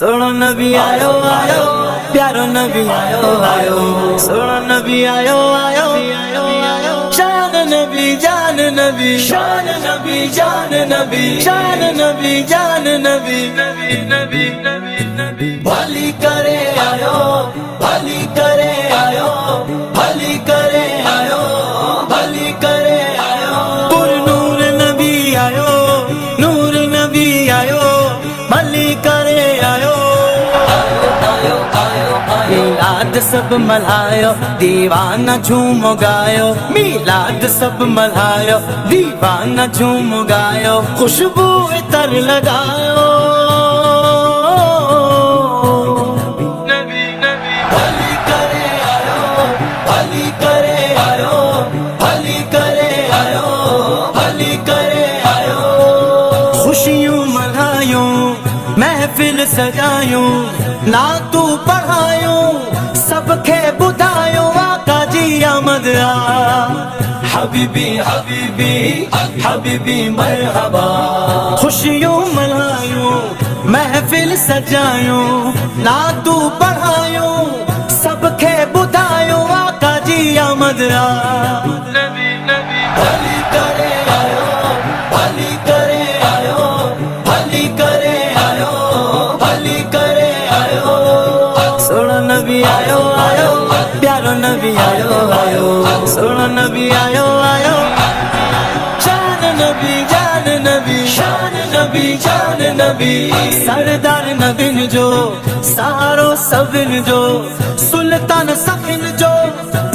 سونا نبی آیو آیو پیارو نبی آیو آیو سونا نبی آیو آیو شان نبی جان نبی شان نبی جان نبی شان نبی جان نبی نبی نبی نبی نبی بھلی کرے آیو بھلی کرے آیو بھلی کرے آیو بھلی کرے آیو پر نور نبی آیو نور نبی آیو بھلی کرے آیو میلاد سب ملائیو دیوانہ جھوم گایو میلاد سب ملائیو دیوانہ جھوم گایو خوشبو عطر لگایو نبی نبی بھلی کرے آیو بھلی کرے آیو بھلی کرے آیو بھلی کرے آیو خوشیوں منایوں محفل سجایوں نعتوں پڑھایوں سب کے بدھایوں آقا جی آمد آ حبیبی حبیبی حبیبی مرحبا خوشیوں منایوں محفل سجایوں نعتوں پڑھایوں سب کے بدھایوں آقا جی آمد آ نبی نبی بھلی کرے آیو بھلی کرے آیو بھلی کرے آیو بھلی کرے آیو سونا نبی آیو آیو پیارو نبی آیو آیو سونا نبی آیو آیو شان نبی جان نبی شان نبی جان نبی سردار نبین جو سارو سبن جو سلطان سخن جو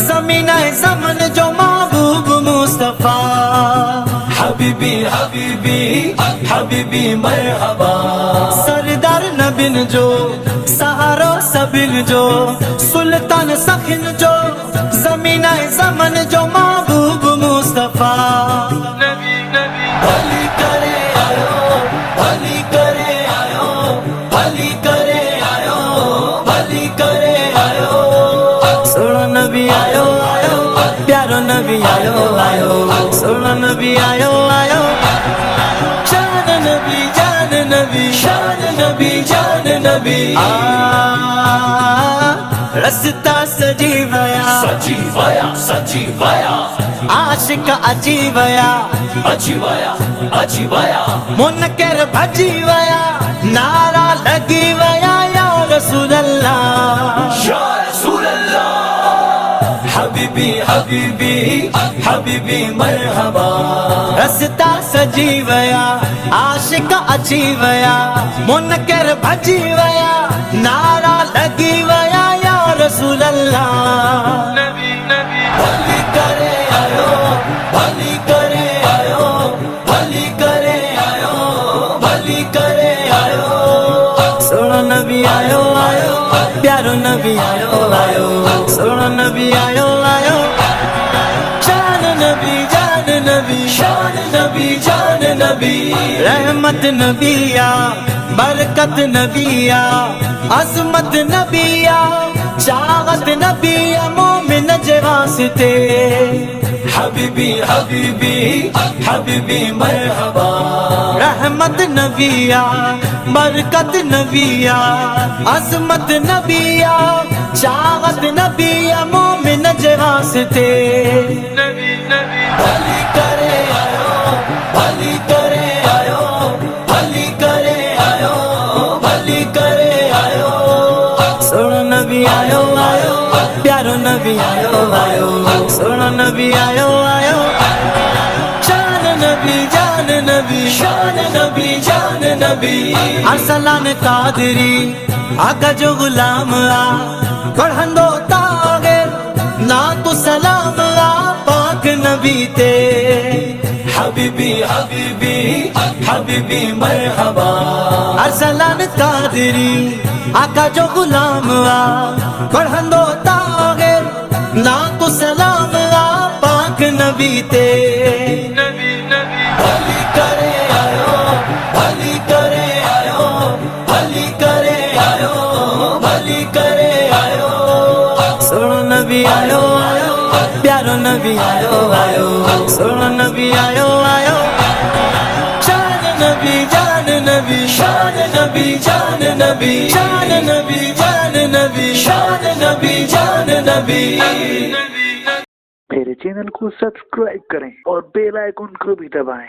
زمینہ زمن جو محبوب مصطفیٰ حبیبی حبیبی حبیبی مرحبا سردار نبین جو سہارو سبن جو سلطان سخن جو زمینہ زمن جو محبوب مصطفیٰ نبی نبی بھلی کرے آیو بھلی کرے آیو بھلی کرے آیو بھلی کرے آیو سونا نبی آیو آیو پیارو نبی آیو آیو سونا نبی آیو آیو شان نبی جان نبی شان نبی جان نبی رستہ سجیویا سجیویا سجیویا عاشق اجیویا اجیویا اجیویا منکر بھجیویا نعرہ لگیویا یا رسول اللہ یا رسول اللہ حبیبی حبیبی حبیبی مرحبا رستہ سجیویا عاشق اجیویا منکر بھجیویا نعرہ لگیویا یا رسول اللہ نبی نبی بھلی کرے آیو بھلی کرے آیو بھلی کرے آیو بھلی کرے آیو سونا نبی آیو آیو پیارو نبی آیو آیو سونا نبی آیو آیو شان نبی جان نبی شان نبی جان نبی رحمت نبیا برکت نبیا عظمت نبیا چاغت نبیا مومن جواستے حبیبی حبیبی حبیبی مرحبا رحمت نبیا برکت نبیا عظمت نبیا چاغت نبیا مومن جواستے نبی نبی بھلی کرے آیو بھلی کرے آیو بھلی کرے آیو بھلی کرے آیو سونا نبی آیو آیو پیارو نبی آیو آیو سونا نبی آیو آیو شان نبی جان نبی شان نبی جان نبی ارسلان قادری آقا جو غلام آ پڑھندو تاغر نا تو سلام آ پاک نبی تے حبیبی حبیبی حبیبی مرحبا ارسلان قادری آقا جو غلام آ پڑھندو تاغر نا تو سلام آ پاک نبی تے نبی نبی بھلی کرے آیو بھلی کرے آیو بھلی کرے آیو بھلی کرے آیو سونا نبی آیو آیو پیارو نبی آیو آیو سونا نبی آیو آیو شان نبی جان نبی نبی شان نبی جان نبی شان نبی جان نبی شان نبی جان نبی. میرے چینل کو سبسکرائب کریں اور بیل آئیکن کو بھی دبائیں.